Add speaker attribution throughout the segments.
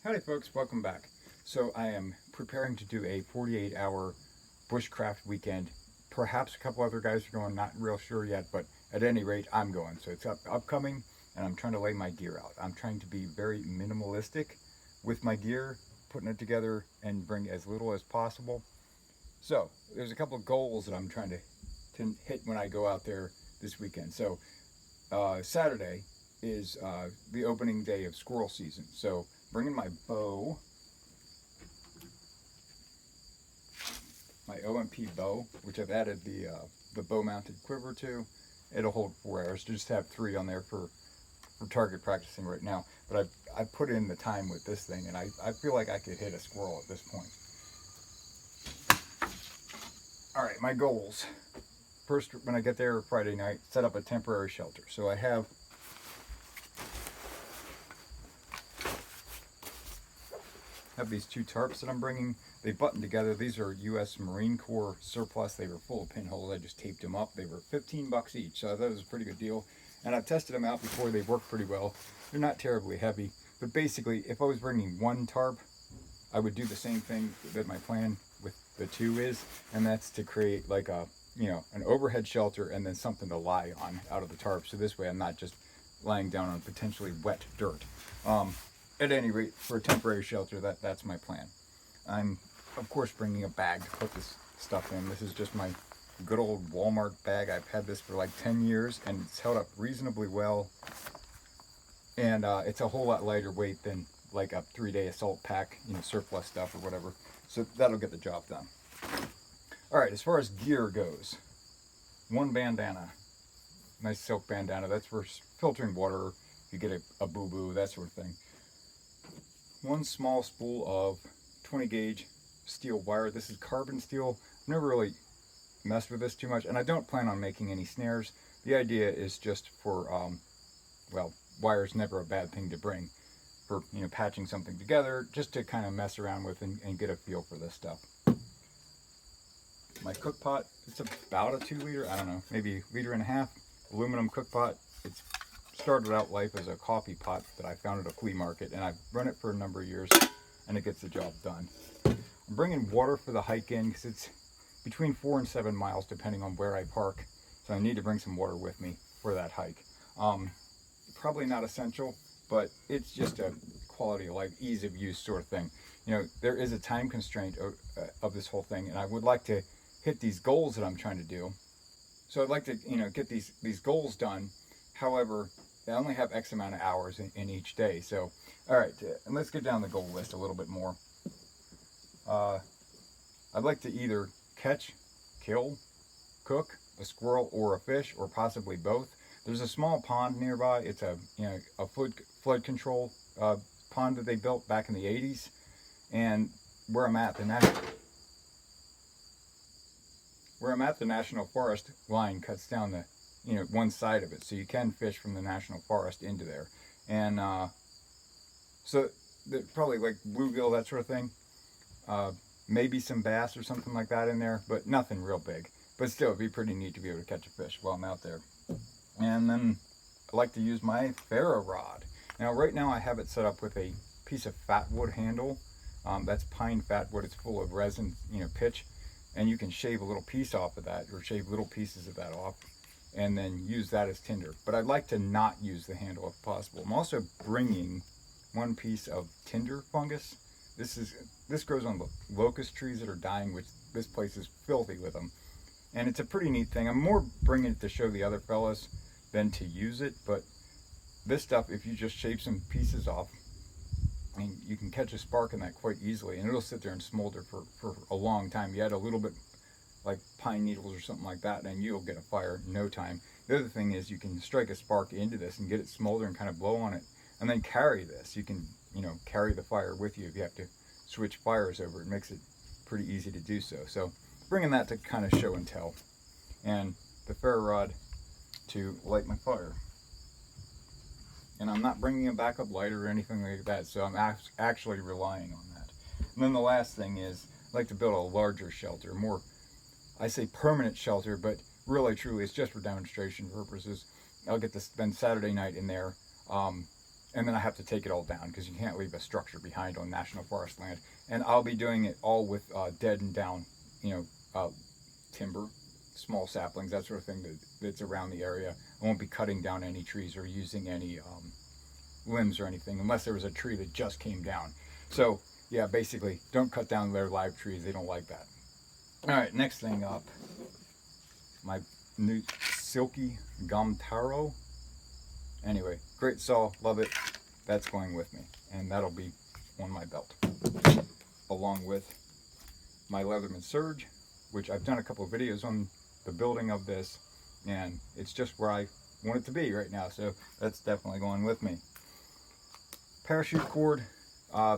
Speaker 1: Howdy folks, welcome back. So I am preparing to do a 48-hour bushcraft weekend. Perhaps a couple other guys are going, not real sure yet, but at any rate, I'm going. So it's upcoming, and I'm trying to lay my gear out. I'm trying to be very minimalistic with my gear, putting it together and bring as little as possible. So there's a couple of goals that I'm trying to hit when I go out there this weekend. So Saturday is the opening day of squirrel season. So bringing my bow, my OMP bow, which I've added the bow mounted quiver to. It'll hold 4 arrows. Just have 3 on there for target practicing right now. But I put in the time with this thing, and I feel like I could hit a squirrel at this point. All right, my goals. First, when I get there Friday night, set up a temporary shelter. So I have these 2 tarps that I'm bringing. They button together. These are U.S. Marine Corps surplus. They were full of pinholes. I just taped them up. They were $15 each, so I thought it was a pretty good deal. And I've tested them out before. They work pretty well. They're not terribly heavy, but basically, if I was bringing 1 tarp, I would do the same thing that my plan with the 2 is, and that's to create like a, an overhead shelter and then something to lie on out of the tarp. So this way, I'm not just lying down on potentially wet dirt. At any rate, for a temporary shelter, that's my plan. I'm, of course, bringing a bag to put this stuff in. This is just my good old Walmart bag. I've had this for like 10 years, and it's held up reasonably well. And it's a whole lot lighter weight than like a 3-day assault pack, surplus stuff or whatever. So that'll get the job done. All right, as far as gear goes, 1 bandana, nice silk bandana. That's for filtering water. You get a boo-boo, that sort of thing. 1 small spool of 20 gauge steel wire. This is carbon steel. I've never really messed with this too much, and I don't plan on making any snares. The idea is just for, wire's never a bad thing to bring for, patching something together, just to kind of mess around with and get a feel for this stuff. My cook pot, it's about a 2-liter, I don't know, maybe 1.5 liter, aluminum cook pot. It's started out life as a coffee pot that I found at a flea market, and I've run it for a number of years, and it gets the job done. I'm bringing water for the hike in because it's between 4 and 7 miles depending on where I park, so I need to bring some water with me for that hike. Probably not essential, but it's just a quality of life, ease of use sort of thing. There is a time constraint of this whole thing, and I would like to hit these goals that I'm trying to do. So I'd like to, get these goals done. However, I only have X amount of hours in each day. So, all right, and let's get down the goal list a little bit more. I'd like to either catch, kill, cook a squirrel or a fish, or possibly both. There's a small pond nearby. It's a flood control pond that they built back in the 80s, and where I'm at, the national forest line cuts down the one side of it, so you can fish from the national forest into there. And so probably like bluegill, that sort of thing, maybe some bass or something like that in there, but nothing real big. But still, it'd be pretty neat to be able to catch a fish while I'm out there. And then I like to use my ferro rod. Now right now I have it set up with a piece of fatwood handle. That's pine fatwood. It's full of resin, pitch, and you can shave a little piece off of that, or shave little pieces of that off, and then use that as tinder. But I'd like to not use the handle if possible. I'm also bringing 1 piece of tinder fungus. This grows on the locust trees that are dying, which this place is filthy with them. And it's a pretty neat thing. I'm more bringing it to show the other fellas than to use it, but this stuff, if you just shave some pieces off, you can catch a spark in that quite easily, and it'll sit there and smolder for a long time. You add a little bit like pine needles or something like that, and you'll get a fire in no time. The other thing is you can strike a spark into this and get it smolder and kind of blow on it, and then carry this. You can, carry the fire with you if you have to switch fires over. It makes it pretty easy to do so. So bringing that to kind of show and tell, and the ferro rod to light my fire. And I'm not bringing a backup lighter or anything like that, so I'm actually relying on that. And then the last thing is, I like to build a larger shelter, more, I say permanent shelter, but really truly it's just for demonstration purposes. I'll get to spend Saturday night in there. and then I have to take it all down because you can't leave a structure behind on national forest land. And I'll be doing it all with dead and down, timber, small saplings, that sort of thing that's around the area. I won't be cutting down any trees or using any limbs or anything unless there was a tree that just came down. So yeah, basically, don't cut down their live trees. They don't like that. All right, next thing up, my new silky gum taro. Anyway, great saw, love it. That's going with me, and that'll be on my belt, along with my Leatherman Surge, which I've done a couple of videos on the building of this, and it's just where I want it to be right now, so that's definitely going with me. Parachute cord.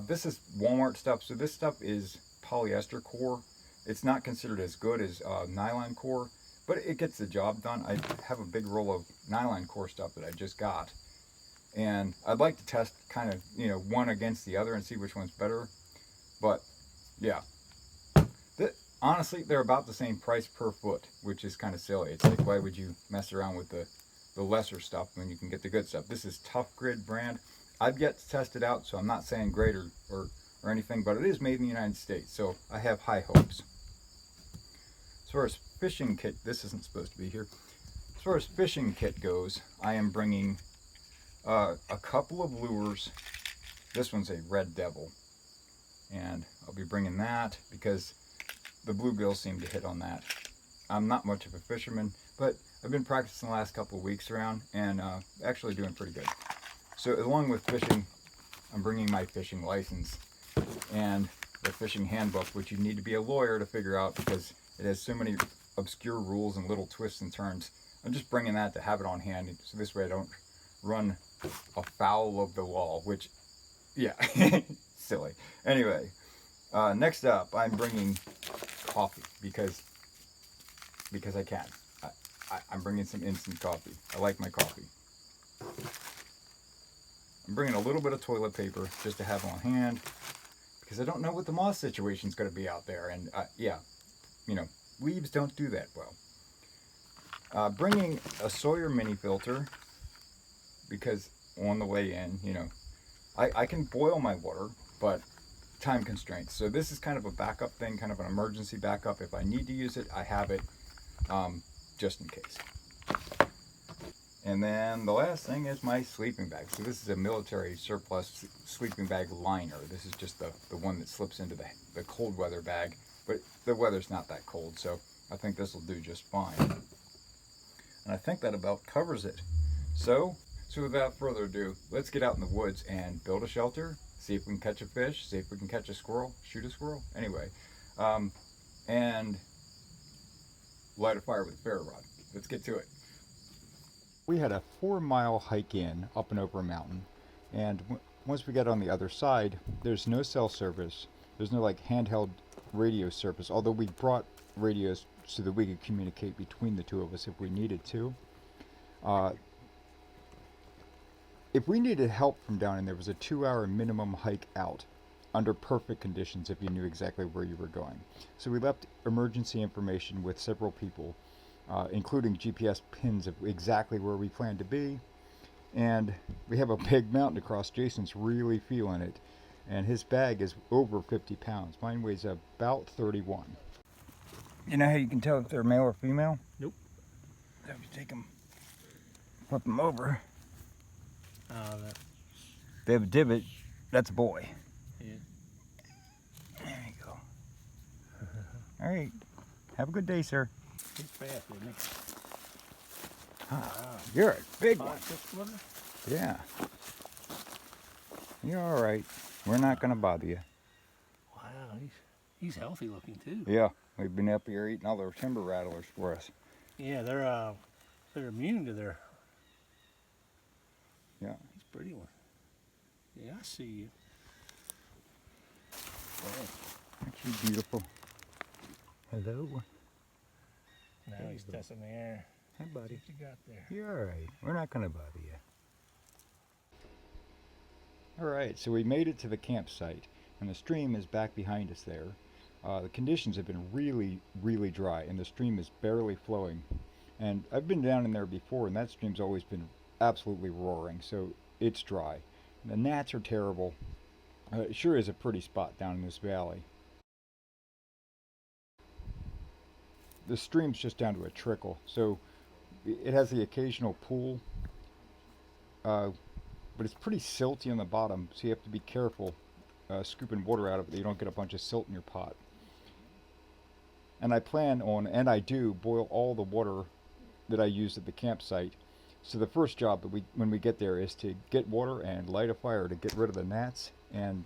Speaker 1: This is Walmart stuff, so this stuff is polyester core. It's not considered as good as nylon core, but it gets the job done. I have a big roll of nylon core stuff that I just got, and I'd like to test kind of, one against the other and see which one's better. But yeah, honestly, they're about the same price per foot, which is kind of silly. It's like, why would you mess around with the lesser stuff when you can get the good stuff? This is Tough Grid brand. I've yet to test it out, so I'm not saying great or anything, but it is made in the United States, so I have high hopes. As far as fishing kit, this isn't supposed to be here. As far as fishing kit goes, I am bringing a couple of lures. This one's a Red Devil, and I'll be bringing that because the bluegills seem to hit on that. I'm not much of a fisherman, but I've been practicing the last couple of weeks around and actually doing pretty good. So along with fishing, I'm bringing my fishing license and the fishing handbook, which you need to be a lawyer to figure out because it has so many obscure rules and little twists and turns. I'm just bringing that to have it on hand, so this way I don't run afoul of the law, which, yeah, silly. Anyway, next up, I'm bringing coffee because I can. I'm bringing some instant coffee. I like my coffee. I'm bringing a little bit of toilet paper just to have on hand because I don't know what the moth situation is going to be out there. And yeah, leaves don't do that well. Bringing a Sawyer mini filter because on the way in, I can boil my water, but time constraints. So this is kind of a backup thing, kind of an emergency backup. If I need to use it, I have it just in case. And then the last thing is my sleeping bag. So this is a military surplus sleeping bag liner. This is just the one that slips into the cold weather bag, but the weather's not that cold, so I think this will do just fine. And I think that about covers it. So without further ado, let's get out in the woods and build a shelter, see if we can catch a fish, see if we can catch a squirrel, shoot a squirrel, anyway, and light a fire with a ferro rod. Let's get to it. We had a 4-mile hike in, up and over a mountain, and once we got on the other side, there's no cell service, there's no handheld radio service, although we brought radios so that we could communicate between the two of us if we needed to. If we needed help from down in there, was a 2-hour minimum hike out under perfect conditions if you knew exactly where you were going. So we left emergency information with several people, including GPS pins of exactly where we planned to be. And we have a big mountain across. Jason's really feeling it. And his bag is over 50 pounds. Mine weighs about 31. You know how you can tell if they're male or female?
Speaker 2: Nope.
Speaker 1: So if you take them, flip them over. They have a divot. That's a boy.
Speaker 2: Yeah.
Speaker 1: There you go. All right. Have a good day, sir.
Speaker 2: He's fast, isn't he?
Speaker 1: Ah, you're a big one.
Speaker 2: 5'6"
Speaker 1: Yeah. You're all right. We're not going to bother you.
Speaker 2: Wow, he's healthy looking too.
Speaker 1: Yeah. We've been up here eating all their timber rattlers for us.
Speaker 2: Yeah, they're immune to their.
Speaker 1: Yeah.
Speaker 2: He's a pretty one. Yeah, I see you.
Speaker 1: Aren't you beautiful? Hello.
Speaker 2: Now he's testing the air.
Speaker 1: Hey, buddy.
Speaker 2: What you got there?
Speaker 1: You're all right. We're not going to bother you. All right, so we made it to the campsite, and the stream is back behind us there. The conditions have been really, really dry, and the stream is barely flowing. And I've been down in there before, and that stream's always been absolutely roaring, so it's dry. The gnats are terrible. It sure is a pretty spot down in this valley. The stream's just down to a trickle, so it has the occasional pool, but it's pretty silty on the bottom, so you have to be careful scooping water out of it so you don't get a bunch of silt in your pot. And I plan on, and I do, boil all the water that I use at the campsite. So the first job that when we get there is to get water and light a fire to get rid of the gnats and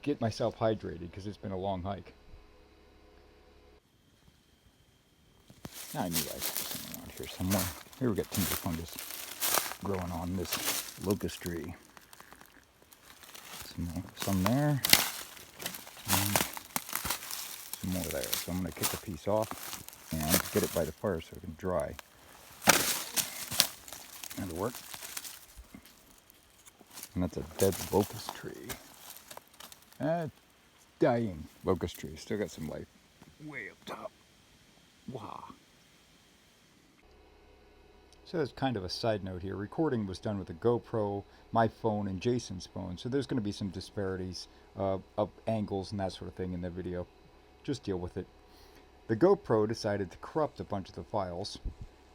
Speaker 1: get myself hydrated because it's been a long hike. I knew I'd have something around here somewhere. Here we got timber fungus growing on this locust tree. Some there, and some more there. So I'm going to kick a piece off and get it by the fire so it can dry. That'll work. And that's a dead locust tree. Dying locust tree. Still got some life way up top. Wow. So that's kind of a side note here. Recording was done with a GoPro, my phone, and Jason's phone. So there's going to be some disparities of angles and that sort of thing in the video. Just deal with it. The GoPro decided to corrupt a bunch of the files.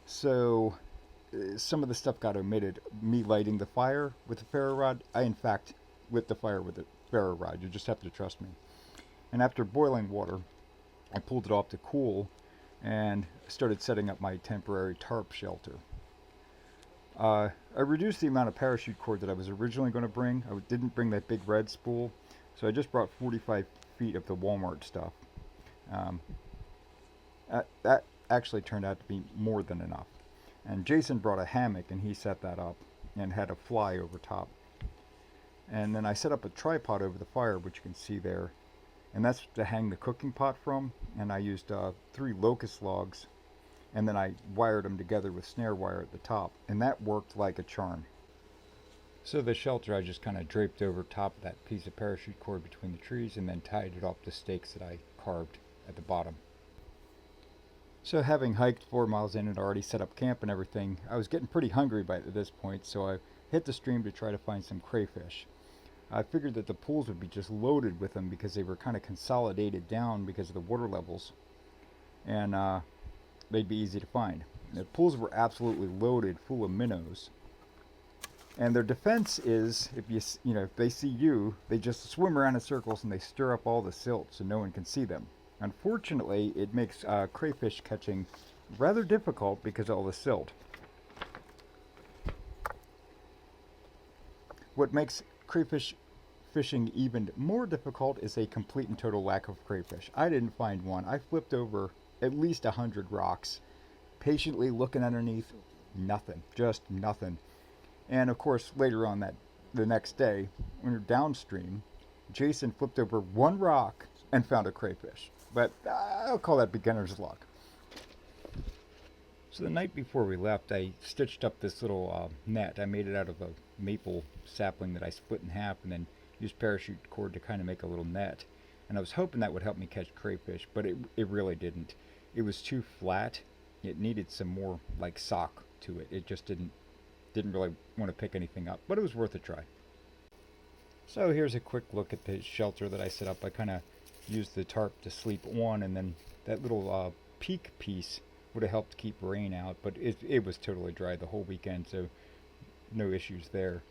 Speaker 1: So some of the stuff got omitted. Me lighting the fire with the ferro rod. I, in fact, lit the fire with a ferro rod. You just have to trust me. And after boiling water, I pulled it off to cool and started setting up my temporary tarp shelter. I reduced the amount of parachute cord that I was originally going to bring. I didn't bring that big red spool, so I just brought 45 feet of the Walmart stuff. That actually turned out to be more than enough. And Jason brought a hammock and he set that up and had a fly over top. And then I set up a tripod over the fire, which you can see there. And that's to hang the cooking pot from. And I used 3 locust logs. And then I wired them together with snare wire at the top. And that worked like a charm. So the shelter I just kind of draped over top of that piece of parachute cord between the trees and then tied it off to stakes that I carved at the bottom. So having hiked 4 miles in and already set up camp and everything, I was getting pretty hungry by this point, so I hit the stream to try to find some crayfish. I figured that the pools would be just loaded with them because they were kind of consolidated down because of the water levels. And they'd be easy to find. The pools were absolutely loaded, full of minnows. And their defense is, if they see you, they just swim around in circles and they stir up all the silt so no one can see them. Unfortunately, it makes crayfish catching rather difficult because of all the silt. What makes crayfish fishing even more difficult is a complete and total lack of crayfish. I didn't find one. I flipped over at least 100 rocks, patiently looking underneath, nothing, just nothing. And of course, later on the next day, when you're downstream, Jason flipped over 1 rock and found a crayfish. But I'll call that beginner's luck. So the night before we left, I stitched up this little net. I made it out of a maple sapling that I split in half and then used parachute cord to kind of make a little net. And I was hoping that would help me catch crayfish, but it really didn't. It was too flat. It needed some more like sock to it. It just didn't really want to pick anything up, but it was worth a try. So here's a quick look at the shelter that I set up. I kind of used the tarp to sleep on, and then that little peak piece would have helped keep rain out, but it was totally dry the whole weekend, so no issues there.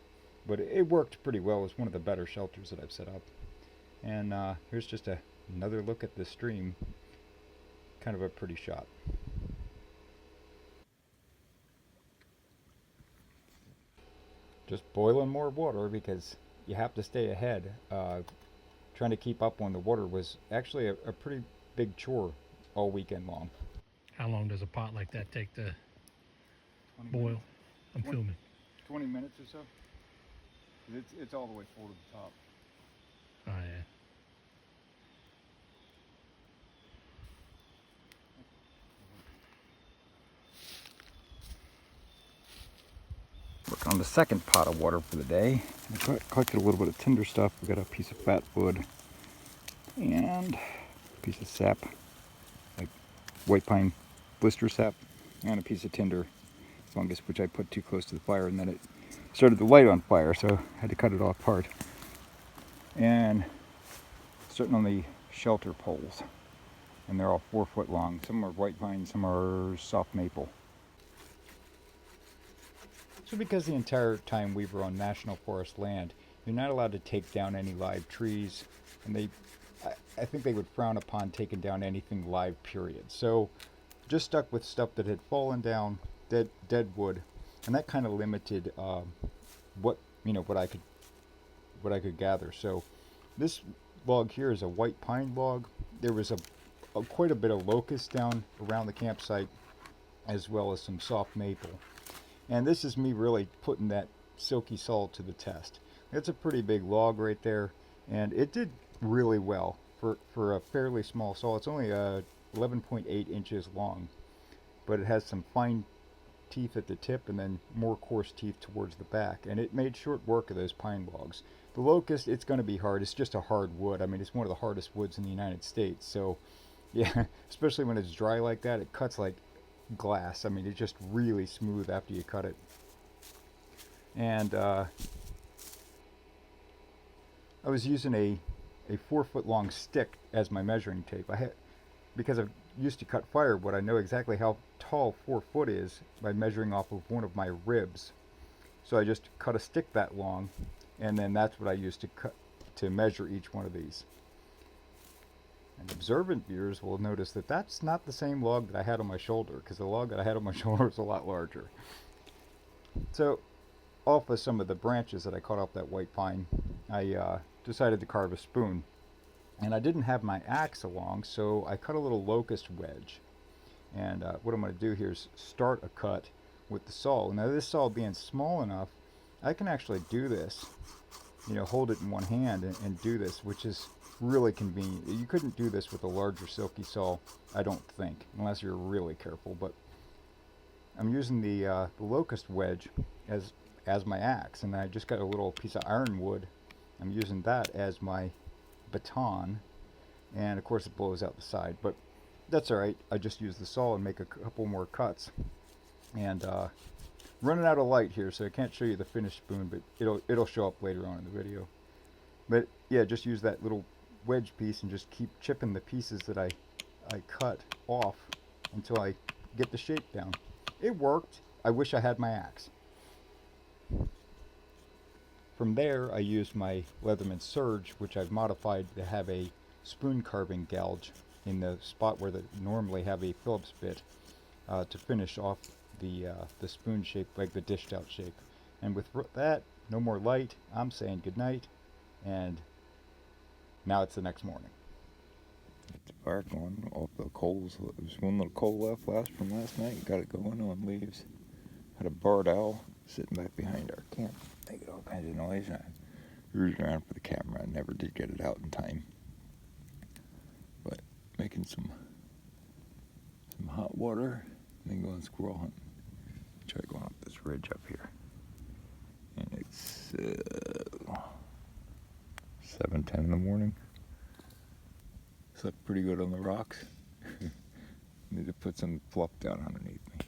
Speaker 1: But it worked pretty well. It was one of the better shelters that I've set up. And here's just another look at the stream. Kind of a pretty shot. Just boiling more water because you have to stay ahead. Trying to keep up on the water was actually a pretty big chore all weekend long.
Speaker 2: How long does a pot like that take to boil?
Speaker 1: Minutes.
Speaker 2: I'm filming.
Speaker 1: 20 minutes or so. It's all the way full to the top.
Speaker 2: Oh yeah.
Speaker 1: Working on the second pot of water for the day. I collected a little bit of tinder stuff. We got a piece of fat wood and a piece of sap, like white pine blister sap, and a piece of tinder fungus, which I put too close to the fire, and then it started the light on fire, so I had to cut it off part. And starting on the shelter poles, and they're all 4 foot long. Some are white pine, some are soft maple. So because the entire time we were on National Forest land, you're not allowed to take down any live trees, and I think they would frown upon taking down anything live, period. So just stuck with stuff that had fallen down, dead wood, and that kind of limited what what I could gather. So this log here is a white pine log. There was quite a bit of locust down around the campsite, as well as some soft maple. And this is me really putting that silky saw to the test. It's a pretty big log right there, and it did really well for a fairly small saw. It's only 11.8 inches long, but it has some fine teeth at the tip and then more coarse teeth towards the back, and it made short work of those pine logs. The locust, it's going to be hard. It's just a hard wood. I mean, it's one of the hardest woods in the United States. So yeah, especially when it's dry like that, it cuts like glass. I mean, it's just really smooth after you cut it. And I was using a 4 foot long stick as my measuring tape. Because I've used to cut firewood, I know exactly how tall 4 foot is by measuring off of one of my ribs. So I just cut a stick that long, and then that's what I used to measure each one of these. And observant viewers will notice that that's not the same log that I had on my shoulder, because the log that I had on my shoulder is a lot larger. So off of some of the branches that I cut off that white pine, I decided to carve a spoon. And I didn't have my axe along, so I cut a little locust wedge. And what I'm going to do here is start a cut with the saw. Now this saw being small enough, I can actually do this, hold it in one hand and do this, which is really convenient. You couldn't do this with a larger silky saw, I don't think, unless you're really careful. But I'm using the locust wedge as my axe, and I just got a little piece of ironwood. I'm using that as my baton, and of course it blows out the side, but that's alright. I just use the saw and make a couple more cuts. And running out of light here, so I can't show you the finished spoon, but it'll show up later on in the video. But yeah, just use that little wedge piece and just keep chipping the pieces that I cut off until I get the shape down. It worked. I wish I had my axe. From there, I used my Leatherman Surge, which I've modified to have a spoon carving gouge in the spot where they normally have a Phillips bit, to finish off the spoon shape, like the dished out shape. And with that, no more light, I'm saying goodnight, and now it's the next morning.
Speaker 3: It's fire going off the coals. There's one little coal left from last night. Got it going on leaves. Had a barred owl sitting back behind our camp, making all kinds of noise. And I rooted around for the camera. I never did get it out in time. But making some hot water, and then going squirrel hunting. Try going up this ridge up here. And it's 7:10 in the morning. Slept pretty good on the rocks. Need to put some fluff down underneath me.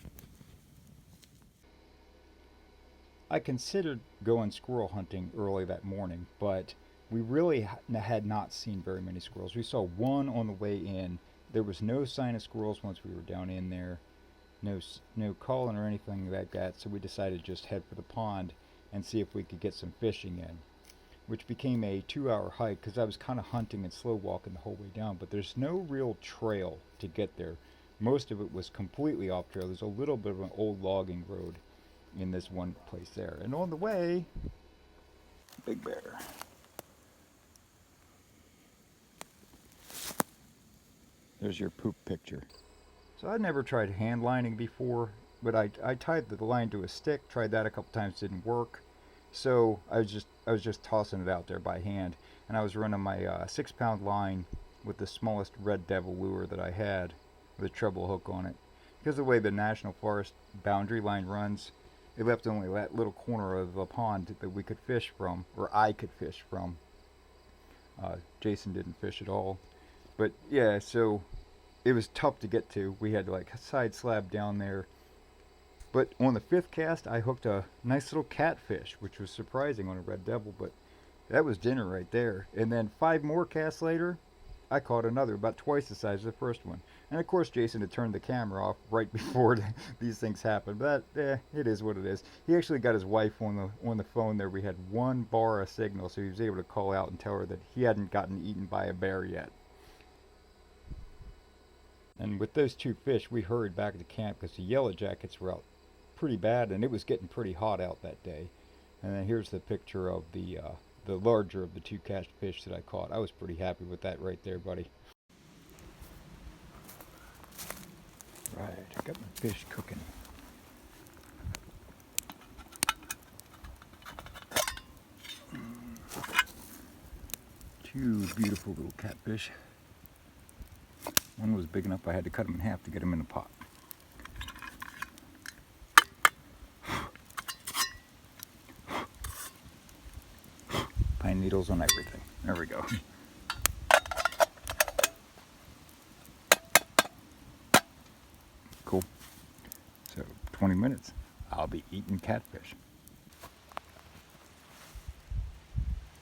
Speaker 1: I considered going squirrel hunting early that morning, but we really had not seen very many squirrels. We saw one on the way in. There was no sign of squirrels once we were down in there. No calling or anything like that, so we decided to just head for the pond and see if we could get some fishing in, which became a 2-hour hike because I was kind of hunting and slow walking the whole way down, but there's no real trail to get there. Most of it was completely off trail. There's a little bit of an old logging road in this one place there. And on the way, big bear. There's your poop picture. So I'd never tried hand lining before, but I tied the line to a stick, tried that a couple times, didn't work. So I was just tossing it out there by hand, and I was running my 6-pound line with the smallest red devil lure that I had with a treble hook on it. Because of the way the National Forest boundary line runs, it left only that little corner of the pond that we could fish from, or I could fish from. Jason didn't fish at all. But yeah, so it was tough to get to. We had to like side slab down there. But on the 5th cast, I hooked a nice little catfish, which was surprising on a red devil, but that was dinner right there. And then 5 more casts later, I caught another about twice the size of the first one. And of course, Jason had turned the camera off right before these things happened. But it is what it is. He actually got his wife on the phone there. We had 1 bar of signal, so he was able to call out and tell her that he hadn't gotten eaten by a bear yet. And with those 2 fish, we hurried back to camp because the yellow jackets were out pretty bad, and it was getting pretty hot out that day. And then here's the picture of the larger of the 2 cast fish that I caught. I was pretty happy with that right there, buddy. Right, I got my fish cooking. Two beautiful little catfish. One was big enough I had to cut him in half to get him in the pot. Pine needles on everything. There we go. Cool. So 20 minutes, I'll be eating catfish.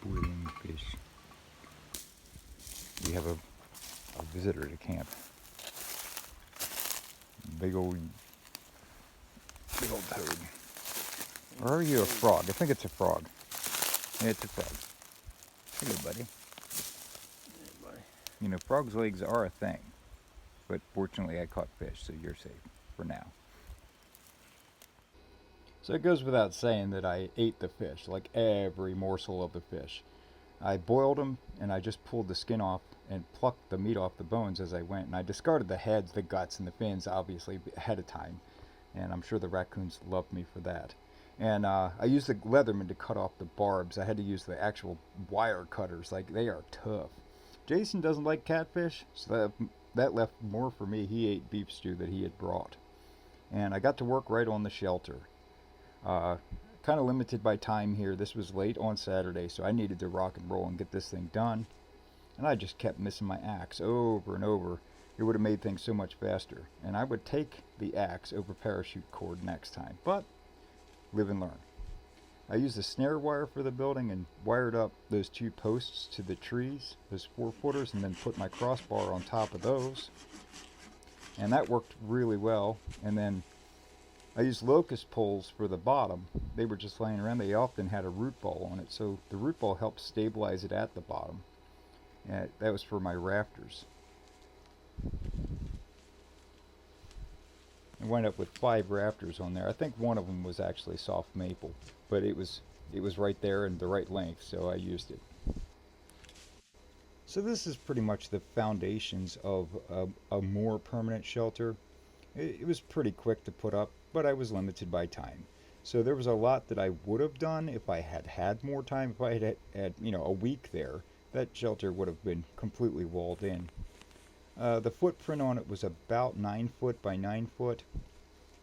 Speaker 1: Boiling fish. We have a visitor to camp. Big old toad. Or are you a frog? I think it's a frog. Yeah, it's a frog. Hello, buddy.
Speaker 4: Hey, buddy.
Speaker 1: You know, frogs' legs are a thing. But fortunately I caught fish, so you're safe for now. So it goes without saying that I ate the fish, like every morsel of the fish. I boiled them, and I just pulled the skin off and plucked the meat off the bones as I went. And I discarded the heads, the guts, and the fins, obviously, ahead of time. And I'm sure the raccoons loved me for that. And I used the Leatherman to cut off the barbs. I had to use the actual wire cutters. Like, they are tough. Jason doesn't like catfish, so that left more for me. He ate beef stew that he had brought. And I got to work right on the shelter. Kind of limited by time here. This was late on Saturday, so I needed to rock and roll and get this thing done. And I just kept missing my axe over and over. It would have made things so much faster. And I would take the axe over parachute cord next time. But live and learn. I used the snare wire for the building and wired up those 2 posts to the trees, those 4-footers, and then put my crossbar on top of those. And that worked really well. And then I used locust poles for the bottom. They were just laying around. They often had a root ball on it, so the root ball helped stabilize it at the bottom. And that was for my rafters. I wound up with 5 rafters on there. I think one of them was actually soft maple, but it was right there and the right length, so I used it. So this is pretty much the foundations of a more permanent shelter. It was pretty quick to put up, but I was limited by time. So there was a lot that I would have done if I had had more time. If I had a week there, that shelter would have been completely walled in. The footprint on it was about 9 foot by 9 foot,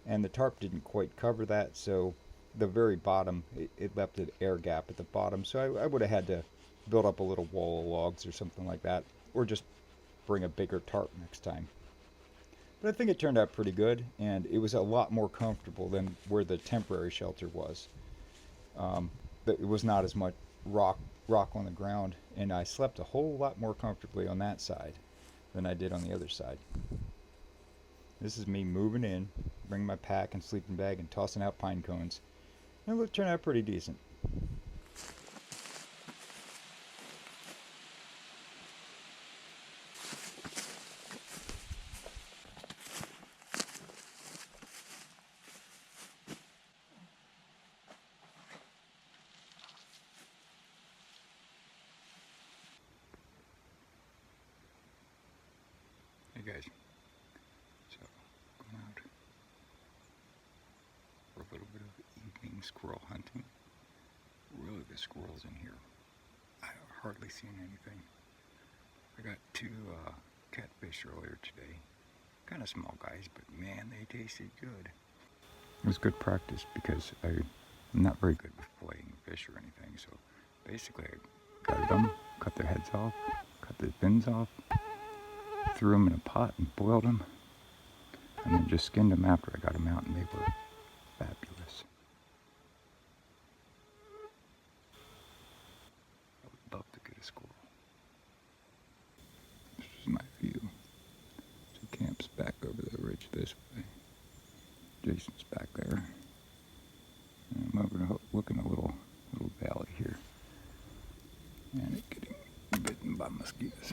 Speaker 1: and the tarp didn't quite cover that, so the very bottom, it left an air gap at the bottom, so I would have had to build up a little wall of logs or something like that, or just bring a bigger tarp next time. But I think it turned out pretty good, and it was a lot more comfortable than where the temporary shelter was. It was not as much rock on the ground, and I slept a whole lot more comfortably on that side than I did on the other side. This is me moving in, bringing my pack and sleeping bag and tossing out pine cones. And it turned out pretty decent. Hey guys, so going out for a little bit of evening squirrel hunting. Really, the squirrels in here, I hardly seen anything. I got 2 catfish earlier today, kind of small guys, but man, they tasted good. It was good practice because I'm not very good with filleting fish or anything, so basically I gutted them, cut their heads off, cut the fins off, threw them in a pot and boiled them, and then just skinned them after I got them out, and they were this way. Jason's back there. And I'm over looking a little valley here. And it's getting bitten by mosquitoes.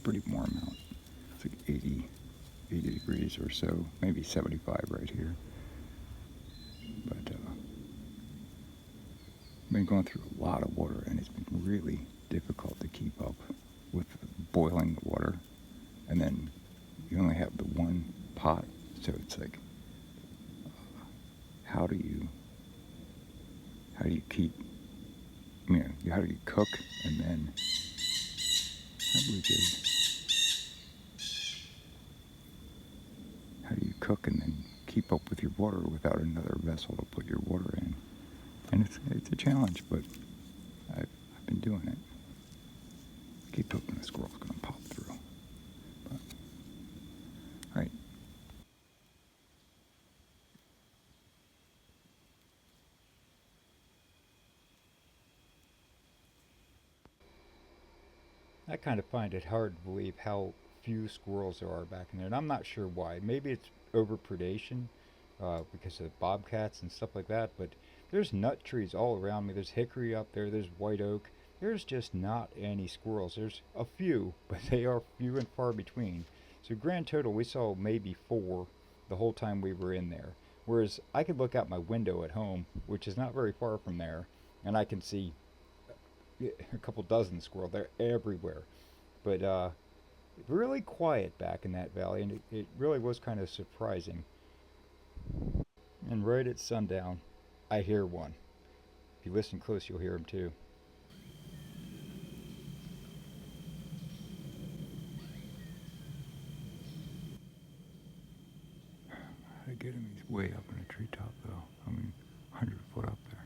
Speaker 1: Pretty warm out. It's like 80 degrees or so, maybe 75 right here. But I've been going through a lot of water, and it's been really difficult to keep up with boiling the water. And then you only have the one pot, so it's like, how do you keep, how do you cook, and then how do you cook and then keep up with your water without another vessel to put your water in? And it's a challenge, but I've been doing it. Keep hoping the squirrel's gonna pop through. But, all right. I kind of find it hard to believe how few squirrels there are back in there, and I'm not sure why. Maybe it's overpredation because of bobcats and stuff like that, but there's nut trees all around me. There's hickory up there, there's white oak. There's just not any squirrels. There's a few, but they are few and far between. So grand total, we saw maybe 4 the whole time we were in there. Whereas I could look out my window at home, which is not very far from there, and I can see a couple dozen squirrels. They're everywhere. But really quiet back in that valley, and it really was kind of surprising. And right at sundown, I hear one. If you listen close, you'll hear him too. I get him, he's way up in a treetop though. 100 foot up there.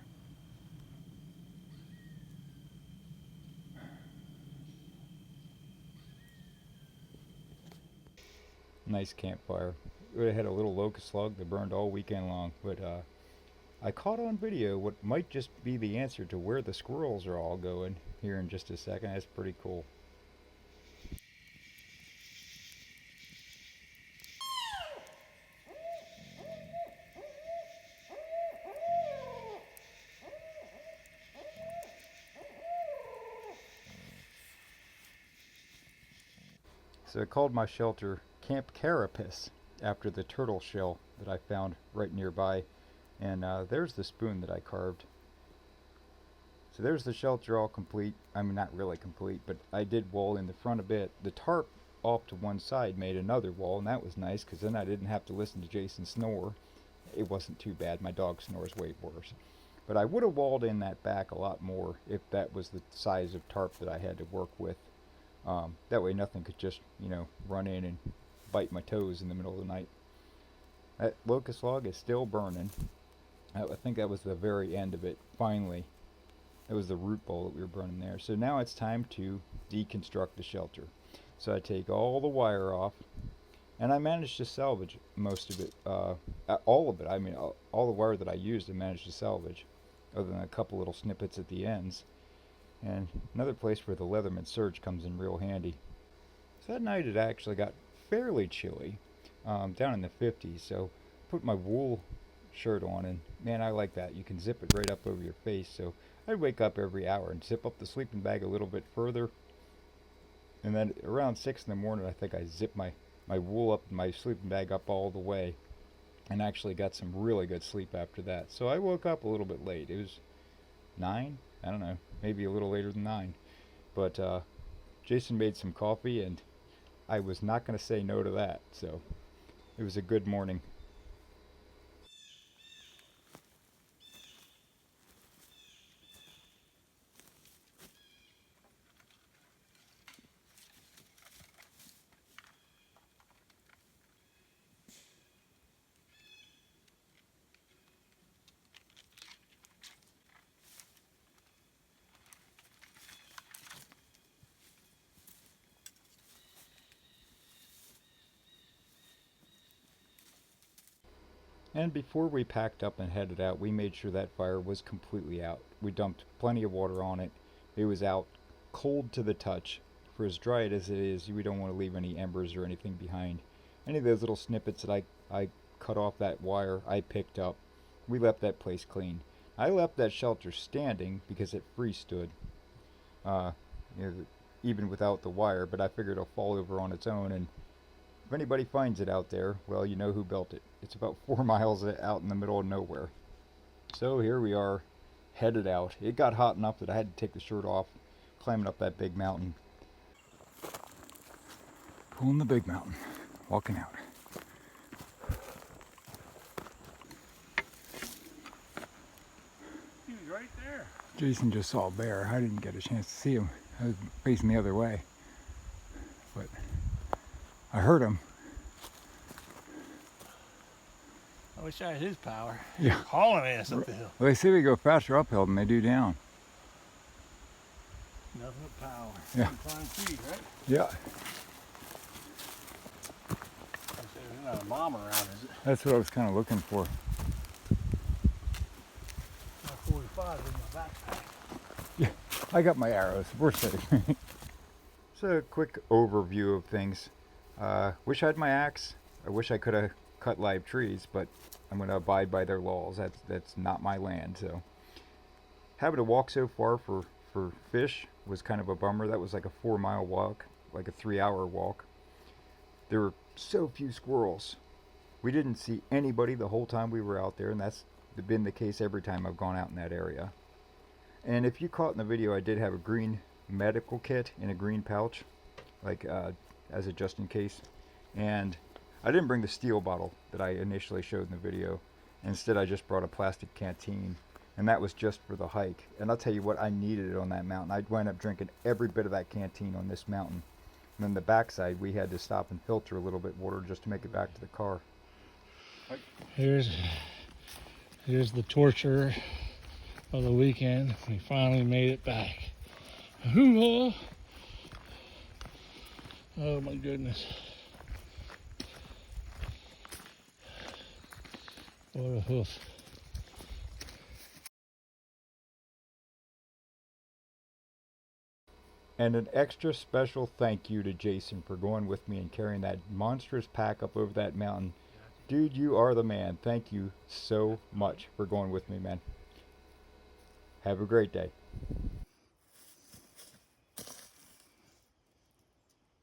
Speaker 1: Nice campfire. We had a little locust slug that burned all weekend long, but I caught on video what might just be the answer to where the squirrels are all going here in just a second. That's pretty cool. So I called my shelter Camp Carapace after the turtle shell that I found right nearby. And there's the spoon that I carved. So there's the shelter all complete. Not really complete, but I did wall in the front a bit. The tarp off to one side made another wall, and that was nice because then I didn't have to listen to Jason snore. It wasn't too bad. My dog snores way worse. But I would have walled in that back a lot more if that was the size of tarp that I had to work with. That way nothing could just, run in and bite my toes in the middle of the night. That locust log is still burning. I think that was the very end of it, finally. It was the root ball that we were burning there. So now it's time to deconstruct the shelter. So I take all the wire off, and I managed to salvage most of it, all of it. All the wire that I used I managed to salvage, other than a couple little snippets at the ends. And another place where the Leatherman Surge comes in real handy. So that night it actually got fairly chilly, down in the 50s, so I put my wool shirt on, and man, I like that. You can zip it right up over your face, so I'd wake up every hour and zip up the sleeping bag a little bit further, and then around 6 in the morning I think I zipped my wool up, my sleeping bag up all the way, and actually got some really good sleep after that. So I woke up a little bit late. It was 9, I don't know, maybe a little later than 9, but Jason made some coffee, and I was not going to say no to that, so it was a good morning. And before we packed up and headed out, we made sure that fire was completely out. We dumped plenty of water on it. It was out cold to the touch. For as dry as it is, we don't want to leave any embers or anything behind. Any of those little snippets that I cut off that wire, I picked up. We left that place clean. I left that shelter standing because it freestood, you know, even without the wire, but I figured it'll fall over on its own, and if anybody finds it out there, well, you know who built it. It's about 4 miles out in the middle of nowhere. So here we are, headed out. It got hot enough that I had to take the shirt off, climbing up that big mountain. Pulling the big mountain, walking out.
Speaker 4: He was right there.
Speaker 1: Jason just saw a bear. I didn't get a chance to see him. I was facing the other way. But I heard him.
Speaker 4: I wish I had his power.
Speaker 1: Yeah.
Speaker 4: Hauling ass up the hill.
Speaker 1: Well, they say they go faster uphill than they do down.
Speaker 4: Nothing but power.
Speaker 1: Yeah.
Speaker 4: Climb trees, right?
Speaker 1: Yeah.
Speaker 4: There's not a bomb around, is it?
Speaker 1: That's what I was kind of looking for.
Speaker 4: My 45 in my backpack.
Speaker 1: I got my arrows. We're safe. So a quick overview of things. Wish I had my axe. I wish I could have cut live trees, but I'm going to abide by their laws. That's not my land. So having to walk so far for fish was kind of a bummer. That was like a 4-mile walk, like a 3-hour walk. There were so few squirrels. We didn't see anybody the whole time we were out there, and that's been the case every time I've gone out in that area. And if you caught in the video, I did have a green medical kit in a green pouch, like as a just in case. And I didn't bring the steel bottle that I initially showed in the video. Instead, I just brought a plastic canteen, and that was just for the hike. And I'll tell you what, I needed it on that mountain. I wound up drinking every bit of that canteen on this mountain. And then the backside, we had to stop and filter a little bit water just to make it back to the car.
Speaker 4: Here's the torture of the weekend. We finally made it back. Hoo-ha! Oh my goodness. What a hoof.
Speaker 1: And an extra special thank you to Jason for going with me and carrying that monstrous pack up over that mountain. Dude, you are the man. Thank you so much for going with me, man. Have a great day.